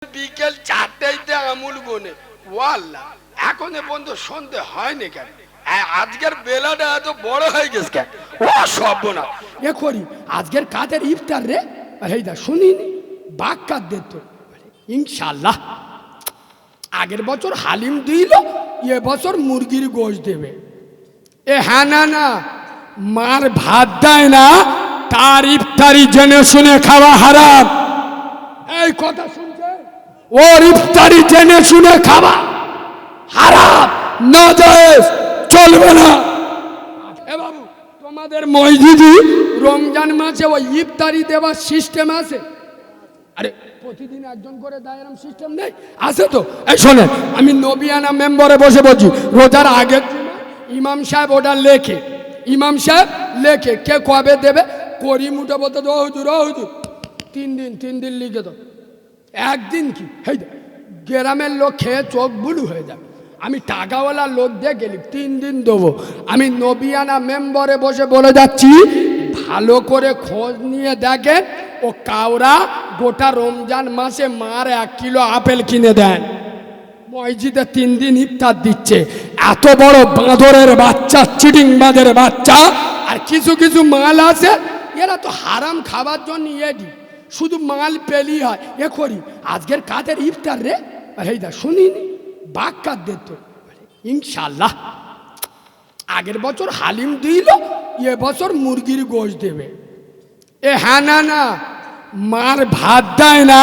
বিকেল 4টাইতে আমুল গোনে ওয়াল্লাহ এখন পর্যন্ত সন্ধে হয়নি কেন? আজকের বেলাটা এত বড় হয়ে গেছে কেন? ও সব না এ করি আজকের কাদের ইফতার রে? আরে দা শুনিনি বাক্কার দে তো ইনশাআল্লাহ। আগের বছর হালিম দিল, এ বছর মুরগির গোশ দেবে। এ হ্যাঁ না মার ভাত দেয় না, তার ইফতারি জেনে শুনে খাওয়া হারাম। এই কথা শুনছে? ওর ইফতারি জেনে শুনে খাওয়া হারাম, নাজায়েজ, চলবে না। এ বাবু, তোমাদের মসজিদে রমজান মাসে ওই ইফতারি দেওয়ার সিস্টেম আছে? আরে প্রতিদিন একজন করে দেয় এরকম সিস্টেম নেই? আছে তো। এই শোনেন, আমি নবিয়ানা মেম্বারে বসে বলছি, রোজার আগের দিন ইমাম সাহেব ওটা লেখে, ইমাম সাহেব লেখে কে কবে দেবে। করিম উঠে বলতে ও হুজুর 3 দিন লিখে দাও। একদিন কি হেই গ্রামের লোক খেয়ে চোখ বুলু হয়ে যাবে। আমি টাকাওয়ালা লোক দিয়ে গেলি 3 দিন দেবো। আমি নবিয়ানা মেম্বারে বসে বলে যাচ্ছি, ভালো করে খোঁজ নিয়ে দেখেন ও কাউরা গোটা রমজান মাসে মার 1 কিলো আপেল কিনে দেন। মসজিদে 3 দিন ইফতার দিচ্ছে। এত বড় বাঁদরের বাচ্চা, চিটিংবাজের বাচ্চা। আর কিছু কিছু মাল আছে, এরা তো হারাম খাবার জন্য এডি, শুধু মাল পেলি হয়। এ করি আজকের কাদের ইফতার রে? আরে দা শুনিনি বাক্কার দে তো ইনশাআল্লাহ। আগের বছর হালিম দিল, এ বছর মুরগির গোশ দেবে। এ হ্যাঁ না মার ভাত দেয় না,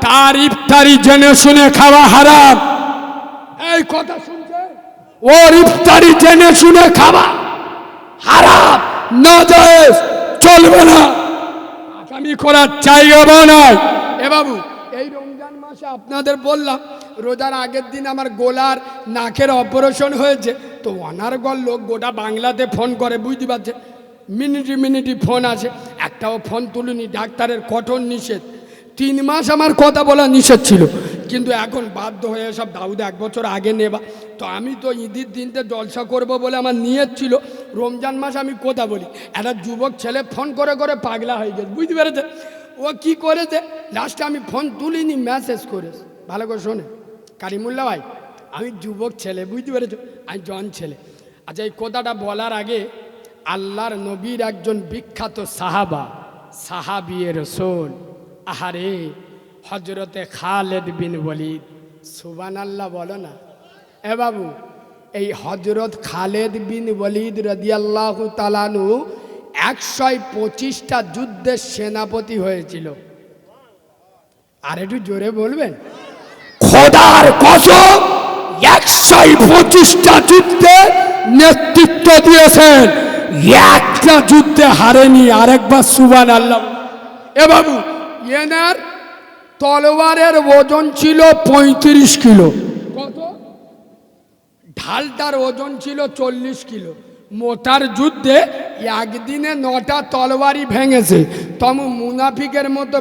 তার ইফতারি জেনে শুনে খাওয়া হারাম। এই কথা শুনছে? ওর ইফতারি জেনে শুনে খাওয়া হারাম, নাজায়েজ, চলবে না। আগামী করার জায়গা বানায়। এ বাবু, এই রমজান মাসে আপনাদের বললাম রোজার আগের দিন আমার গোলার নাকের অপারেশন হয়েছে। তো অনার্গল লোক গোটা বাংলাতে ফোন করে, বুঝতে পারছে, মিনিটি ফোন আসে, একটাও ফোন তুলিনি। ডাক্তারের কঠোর নিষেধ, 3 মাস আমার কথা বলা নিষেধ ছিল, কিন্তু এখন বাধ্য হয়ে সব দাউদে 1 বছর আগে নেবা। তো আমি তো ঈদের দিনতে জলসা করব বলে আমার নিয়ত ছিল। রমজান মাস আমি কথা বলি, একটা যুবক ছেলে ফোন করে করে পাগলা হয়ে গেছে, বুঝতে পেরেছে? ও কি করেছে, লাস্টে আমি ফোন তুলিনি, মেসেজ করেছে। ভালো করে শোনে কারিমুল্লা ভাই, আমি যুবক ছেলে, বুঝতে পেরেছো, আমি জন ছেলে। আচ্ছা, এই কথাটা বলার আগে আল্লাহর নবীর একজন বিখ্যাত সাহাবা, সাহাবিয়ে রাসূল, আহারে হজরতে খালেদ বিন ওয়ালিদ, সুবহানাল্লাহ বলো না। এ বাবু, এই হজরত খালেদ বিন ওয়ালিদ রাদিয়াল্লাহু তাআলা আনহু 125টা যুদ্ধের সেনাপতি হয়েছিল। আর একটু জোরে বলবেন? খোদার কসম, 125টা যুদ্ধে নেতৃত্ব দিয়েছেন, একটা যুদ্ধে হারেনি। আরেকবার সুবহানাল্লাহ। এ বাবু, এনার তলোয়ারের ওজন ছিল 35 কিলো। কত? ঢালটার ওজন ছিল 40 কিলো। মোটার যুদ্ধে একদিনে 9টা তলোয়ারই ভেঙেছে। তম মুনাফিকের মতো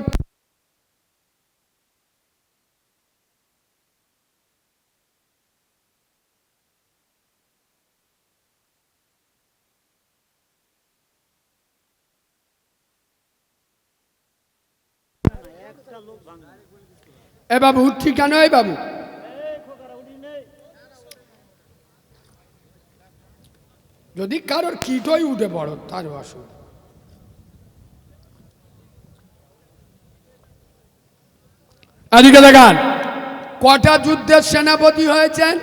এ বাবু ঠিকানা। এই বাবু, যদি কারোর কিটই উঠে পড়ো তার অসুখ। এদিকে দেখান, কটা যুদ্ধের সেনাপতি হয়েছেন?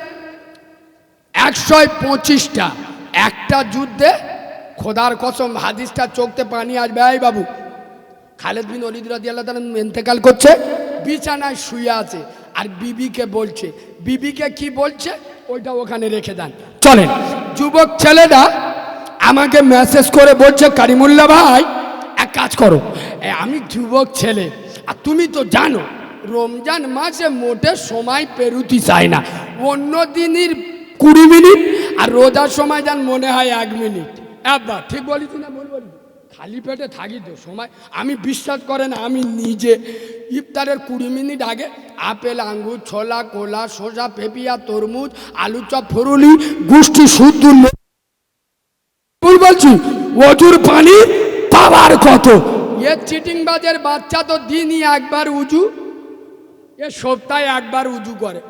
125টা। একটা যুদ্ধে, খোদার কসম, হাদিসটা চোখতে পানি আসবে। এই বাবু, খালেদ বিন ওয়ালিদ রাদিয়াল্লাহু তাআলা ইন্তেকাল করছে, বিছানায় শুয়ে আছে, আর বিবিকে বলছে, বিবিকে কি বলছে ওইটা ওখানে রেখে দেন। চলেন, যুবক ছেলেটা আমাকে মেসেজ করে বলছে, কারিমুল্লাহ ভাই এক কাজ করো, আমি যুবক ছেলে, আর তুমি তো জানো রমজান মাসে মোটে সময় পেরুতি চায় না, অন্য দিনের 20 মিনিট, আর রোজার সময় যান মনে হয় 1 মিনিট। একবার ঠিক বলিস না? বলবো খালি পেটে থাকি তো সময়, আমি বিশ্বাস করে না, আমি নিজে ইফতারের 20 মিনিট আগে আপেল, আঙ্গুর, ছোলা, কোলা, শসা, পেপিয়া, তরমুজ, আলু চপ, ফরুলি, গুষ্টি, শুদ্ধ বলছি, ওজুর পানি পাওয়ার কত। এ চিটিংবাজের বাচ্চা তো দিনই একবার উজু, এ সপ্তাহে একবার উজু করে।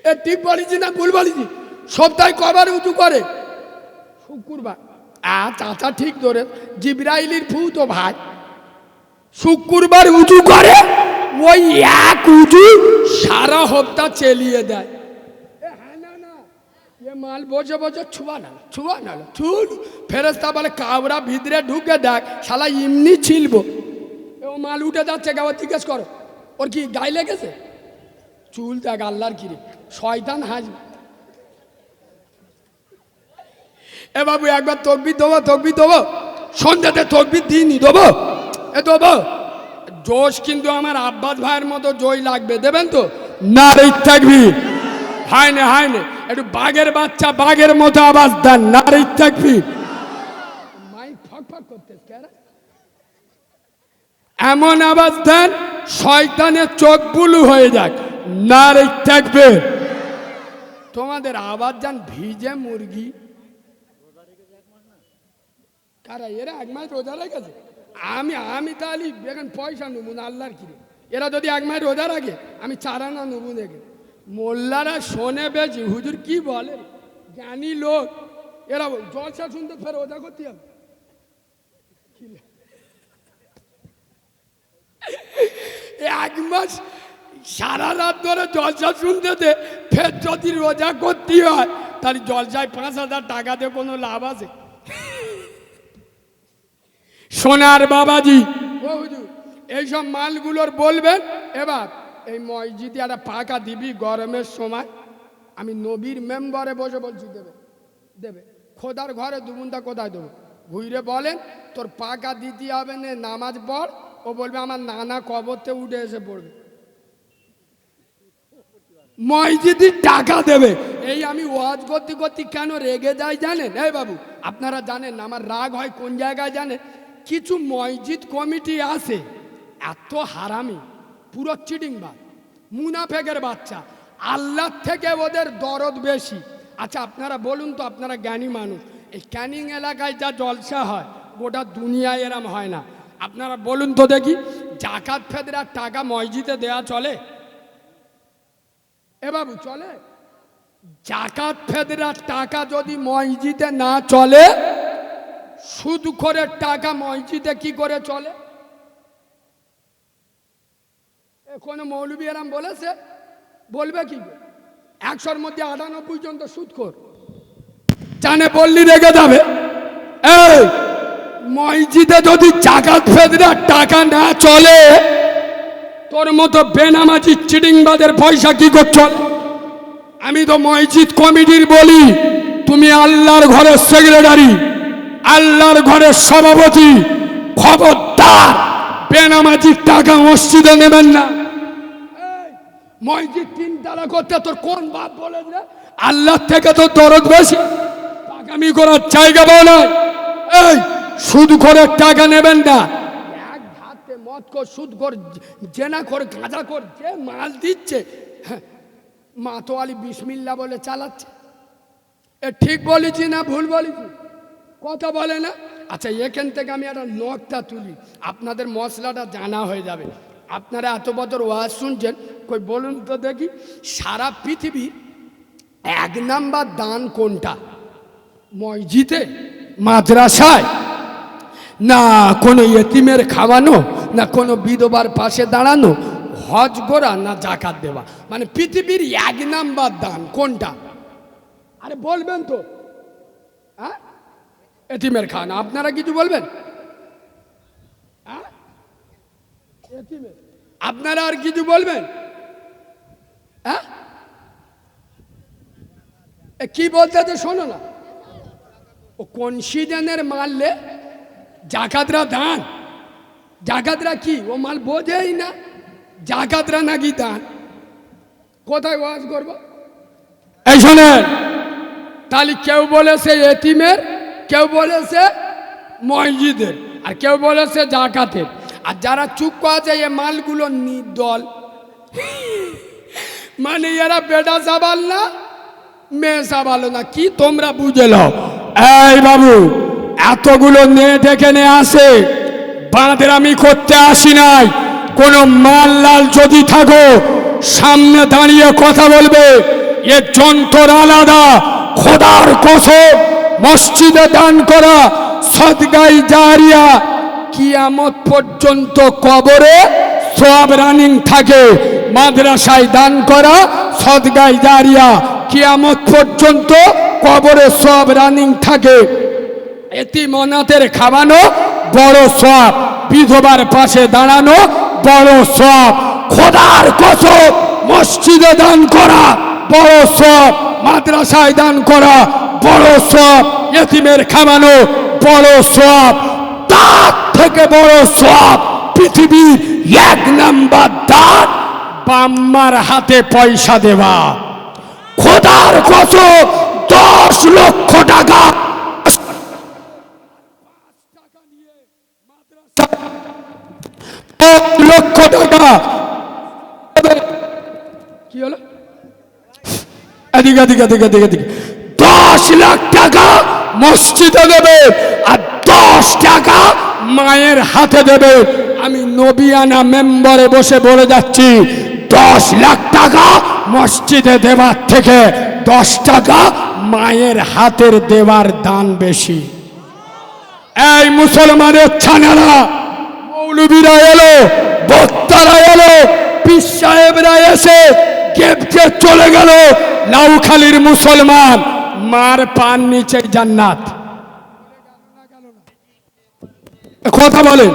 এ ঠিক বলেছি না ভুল বলেছি? সপ্তাহে কবার উজু করে? শুক্রবার। চাচা ঠিক ধরে, জিবরাইলের ফু তো ভাই। শুক্রবার উজু করে, ওই এক উজু সারা হপ্তাহ চালিয়ে দেয়। মাল বসে বসে ছুয়া না ছুল ফেরেস্তা বলে কাবরা ভিতরে ঢুকে দেখ, শালা এমনি ছিলবো। ও মাল উঠে যাচ্ছে, গাওয়া জিজ্ঞেস করো ওর কি গায়ে লেগেছে? চুল দেখ আল্লাহর কিরে, শয়তান হাসবে। এ বাবু একবার তকবির দেবো সন্ধ্যাতে, তকবির দিইনি দেবো, এ দেবো। জোশ কিন্তু আমার আব্বাস ভাইয়ের মতো জয় লাগবে, দেবেন তো? না রে তাকবীর। হয় না একটু বাঘের বাচ্চা বাঘের মতো আওয়াজ দেন, না রে তাকবীর। মাইক ফক করতে এমন আওয়াজ দেন শয়তানের চোখ বুলু হয়ে যাক, না রে তাকবীর। তোমাদের আওয়াজ যান ভিজে মুরগি। কারা এরা এক মাস রোজা রেখেছে? আমি তাহলে এখন পয়সা নেবো না আল্লাহর কিরে। এরা যদি এক মাস রোজা রাখে আমি চারানা নেবো দেখে। মোল্লারা শোনে বেশি, হুজুর কি বলে, জ্ঞানী লোক। এরা জলসা শুনতে ফের রোজা করতে হবে। এক মাস সারা রাত ধরে জলসা শুনতে দে, ফের যদি রোজা করতে হয় তাহলে জলসায় 5,000 টাকা দিয়ে কোনো লাভ আছে? সোনার বাবাজি ও হুজুর এইসব মালগুলোর বলবেন। এবার এই মসজিদে একটা পাকা দিবি গরমের সময়, আমি নবীর মেম্বারে বসে বলছি দেবে। খোদার ঘরে দুমুনটা কোথায় দেবো? ঘুরে বলেন তোর পাকা দিতে হবে না, নামাজ পড়। ও বলবে আমার নানা কবরতে উঠে এসে পড়বে, মসজিদে টাকা দেবে। এই আমি ওয়াজ করতে কেন রেগে যাই জানেন? এই বাবু আপনারা জানেন আমার রাগ হয় কোন জায়গায় জানেন? কিছু মসজিদ কমিটি আছে এত হারামি, পুরো চিটিংবাজ, মুনাফেকের বাচ্চা। আল্লাহ থেকে ওদের দরদ বেশি। আচ্ছা আপনারা বলুন তো, আপনারা জ্ঞানী মানুষ, এই ক্যানিং এলাকায় যা জলসা হয় গোটা দুনিয়ায় এরম হয় না। আপনারা বলুন তো দেখি, জাকাত ফেদরার টাকা মসজিদে দেয়া চলে? এ বাবু চলে? জাকাত ফেদরার টাকা যদি মসজিদে না চলে, সুদখোরের টাকা মসজিদে কি করে চলে? কোনো মৌলবী এরাম বলেছে? বলবে কি? 100-র মধ্যে 98 জন তো সুদখোর। জানে বললি রেগে যাবে। এই মসজিদে যদি জাকাত ফেদরার টাকা না চলে, তোর মতো বেনামাজি চিটিংবাজের পয়সা কি করছো? আমি তো মসজিদ কমিটির বলি, তুমি আল্লাহর ঘরের সেক্রেটারি, আল্লাহর ঘরের সভাপতি, খবরদার বেনামাজির টাকা মসজিদে নেবেন না। মসজিদ 3 তালা করতে তোর কোন বাপ বলে? আল্লাহ থেকে তো দরদ বেশি, টাকামি করার জায়গা পাও না। এই সুদ করে টাকা নেবেন না। এক হাতে মদ কর, সুদ কর, জেনা কর, গাঁজা কর, যে মাল দিচ্ছে মাতোয়ালি বিসমিল্লাহ বলে চালাচ্ছে। এ ঠিক বলেছি না ভুল বলেছি? কথা বলে না। আচ্ছা এখান থেকে আমি একটা নকটা তুলি, আপনাদের মশলাটা জানা হয়ে যাবে। আপনারা এত বছর ওয়াজ শুনছেন, কই বলুন তো দেখি, সারা পৃথিবীর 1 নাম্বার দান কোনটা? মসজিদে, মাদ্রাসায়, না কোনো ইতিমের খাওয়ানো, না কোনো বিধবার পাশে দাঁড়ানো, হজ করা, না জাকাত দেওয়া? মানে পৃথিবীর 1 নাম্বার দান কোনটা? আরে বলবেন তো? হ্যাঁ, এতিমের খাওয়ানো। আপনারা কিছু বলবেন? হ্যাঁ, এতিমের। আপনারা আর কিছু বলবেন? হ্যাঁ, কি বলতে শোনো না। ও কোন সিজনের মারলে জাকাতরা দান? জাকাতরা কি? ও মাল বোঝেই না জাকাতরা নাকি দান। কোথায় ওয়াজ করব? এই শোনেন, তাহলে কেউ বলেছে এতিমের, কেউ বলেছে মসজিদের, আর কেউ বলেছে জাকাতের। আর যারা চুপ আছে এই মালগুলো নির্দল, মানে এরা বেটা সাবাল না মেয়ে সাবালো না, কি তোমরা বুঝে নাও। এই বাবু এতগুলো নেট এখানে আসে, বাঁদরামি করতে আসি নাই, কোন মাল্লাল যদি থাকো সামনে দাঁড়িয়ে কথা বলবে, এর যন্ত্র আলাদা। খোদার কসম, মসজিদে দান করা সদগাই জারিয়া কিয়ামত পর্যন্ত কবরে সওয়াব রানিং থাকে। মাদ্রাসায় দান করা সদগাই জারিয়া কিয়ামত পর্যন্ত কবরে সওয়াব রানিং থাকে। এতিম অনাথের খাওয়ানো বড় সওয়াব, বিধবার পাশে দাঁড়ানো বড় সওয়াব। খোদার কসম, মসজিদে দান করা বড় সওয়াব, মাদ্রাসায় দান করা বড় সওয়াব, এতিমের খাওয়ানো বড় সওয়াব। তার থেকে বড় সওয়াব পৃথিবীর 1 নাম্বার দান বাম্মার হাতে পয়সা দেওয়া। খোদার কসম, 10 লক্ষ টাকা 1 লক্ষ টাকা কি হলো, এদিকে এদিকে এদিকে এদিকে এদিকে 10 লাখ টাকা মসজিদে দেবে আর 10 টাকা মায়ের হাতে দেবে। আমি নবিয়ানা মেম্বারে বসে বলে যাচ্ছি, 10 লাখ টাকা মসজিদে দেওয়ার থেকে 10 টাকা মায়ের হাতের দেওয়ার দান বেশি। এই মুসলমানের ছানারা, মৌলবীরা এলো, বক্তারা এলো, পীর সাহেবরা এসে গেপকে চলে গেল। লাউখালীর মুসলমান, মার পান নিচে জান্নাত। কথা বলেন,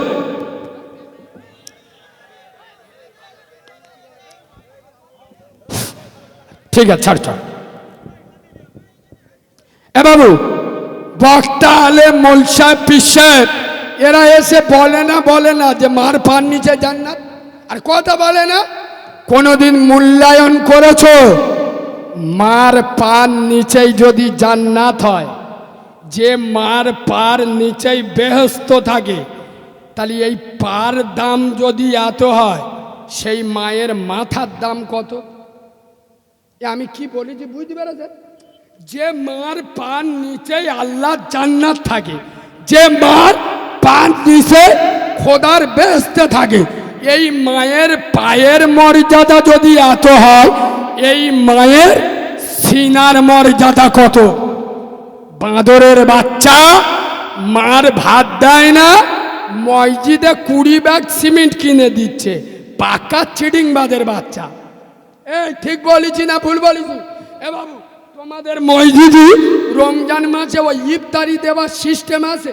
ঠিক আছে, ছাড় ছাড়। এ বাবু, বক্তা আলে মোল সাহেব, পীর সাহেব এরা এসে বলে না যে মার পান নিচে জান্নাত? আর কথা বলে না, কোনদিন মূল্যায়ন করেছো মার পার নিচেই যদি জান্নাত হয়, যে মার পার নিচেই বেহেশত থাকে, তাহলে এই পার দাম যদি এত হয়, সেই মায়ের মাথার দাম কত? আমি কি বলেছি বুঝতে পেরেছেন? যে মার পার নিচেই আল্লাহ জান্নাত থাকে, যে মার পার নিচে খোদার বেহেশতে থাকে, এই মায়ের পায়ের মর্যাদা যদি এত হয়, এই মায়ের সিনার মর্যাদা কত? বাঁদরের বাচ্চা মার ভাত দেয় না, মসজিদে 20 ব্যাগ সিমেন্ট কিনে দিচ্ছে, পাকা চিডিংবাজের বাচ্চা। এই ঠিক বলেছি না ভুল বলেছি? এ বাবু, তোমাদের মসজিদে রমজান মাসে ওই ইফতারি দেওয়ার সিস্টেম আছে?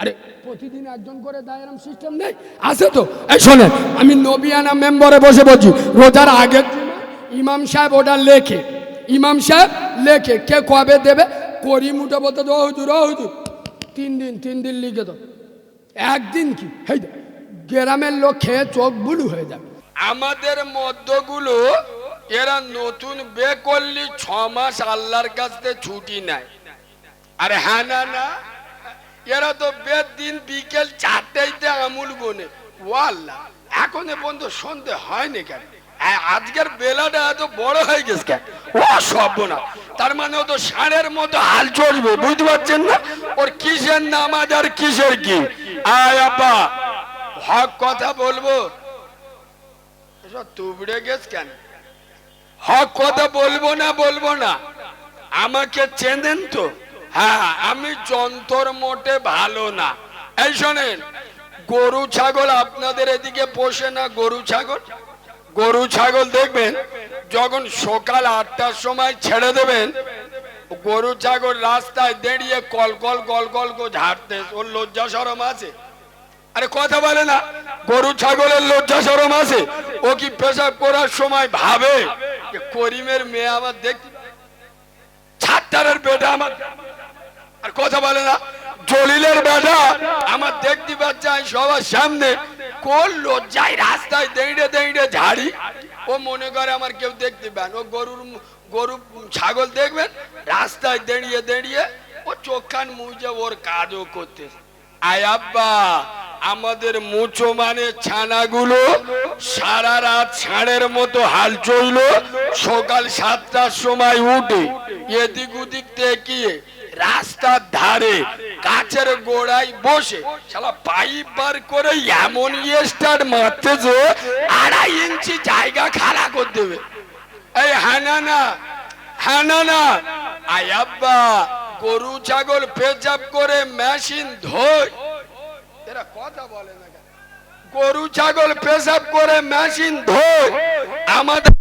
আরে প্রতিদিন একজন করে দেয়, এরকম সিস্টেম নেই? আছে তো। এই শোনেন, আমি নবিয়ানা মেম্বারে বসে বলছি, রোজার আগের দিন ইমাম সাহেব ওটা লেখে, ইমাম সাহেব লেখে কে কবে দেবে, করি মুঠে বলতে দো হুজুর, ও হুজুর 3 দিন লিখে দাও। একদিন কি হেই গ্রামের লোক খেয়ে চোখ বুলু হয়ে যাবে। আমাদের মধ্যগুলো এরা নতুন বে করলি 6 মাস আল্লাহর কাছে ছুটি নাই। আরে হ্যাঁ না না, এরা তো বেদ দিন বিকেল 4টাইতে আমুল গোনে। ও আল্লাহ, এখন পর্যন্ত সন্ধে হয়নি কেন? আজকের বেলাটা এত বড় হয়ে গেছে কেন? ও সব না, তার মানে ও তো ষাঁড়ের মতো হাল চলবে, বুঝতে পারছেন না? ওর কিসের নামাজ আর কিসের কি? আয় আব্বা, হক কথা বলবো, তুবড়ে গেছ কেন? হক কথা বলবো না, আমাকে চেনেন তো? হ্যাঁ, আমি যন্ত্র মোটে ভালো না। এই শোনেন, গরু ছাগল আপনাদের এদিকে পোষে না? গরু ছাগল দেখবেন, যখন সকাল 8টার সময় ছেড়ে দেবেন, গরু ছাগল রাস্তায় দাঁড়িয়ে কল কল ঝাড়তে, ওর লজ্জা শরম আছে? আরে কথা বলে না, গরু ছাগলের লজ্জা শরম আছে? ও কি পেশাব করার সময় ভাবে করিমের মেয়ে আমার দেখতে, ছাত্তারের বেটা আমার? আর কথা বলে না, জলিলের বেটা আমার দেখতে পাচ্ছে সবার সামনে, কোন লজ্জায় রাস্তায় দাঁড়িয়ে ঝাড়ি। ও মনে করে আমার কেউ দেখতে পান। ও গরু ছাগল দেখবেন রাস্তায় দাঁড়িয়ে ও চোখ কান মুজে ওর কাজও করতে। আয় আব্বা, আমাদের মুচো মানে ছানাগুলো সারা রাত ষাঁড়ের মতো হাল চলল, সকাল 7টার সময় উঠে এদিক ওদিক দেখিয়ে রাস্তার ধারে কাছের গোড়ায় বসে শালা পাইপ বার করে এমন স্টার্ট মারতে যে 2.5 ইঞ্চি জায়গা খাড়া করে দেবে। এই হানানা হানানা আয় আব্বা, গরু ছাগল পেচাব করে মেশিন ধোয়, এরা কথা বলে না কেন? গরু ছাগল পেশাব করে মেশিন ধোয়, আমাদের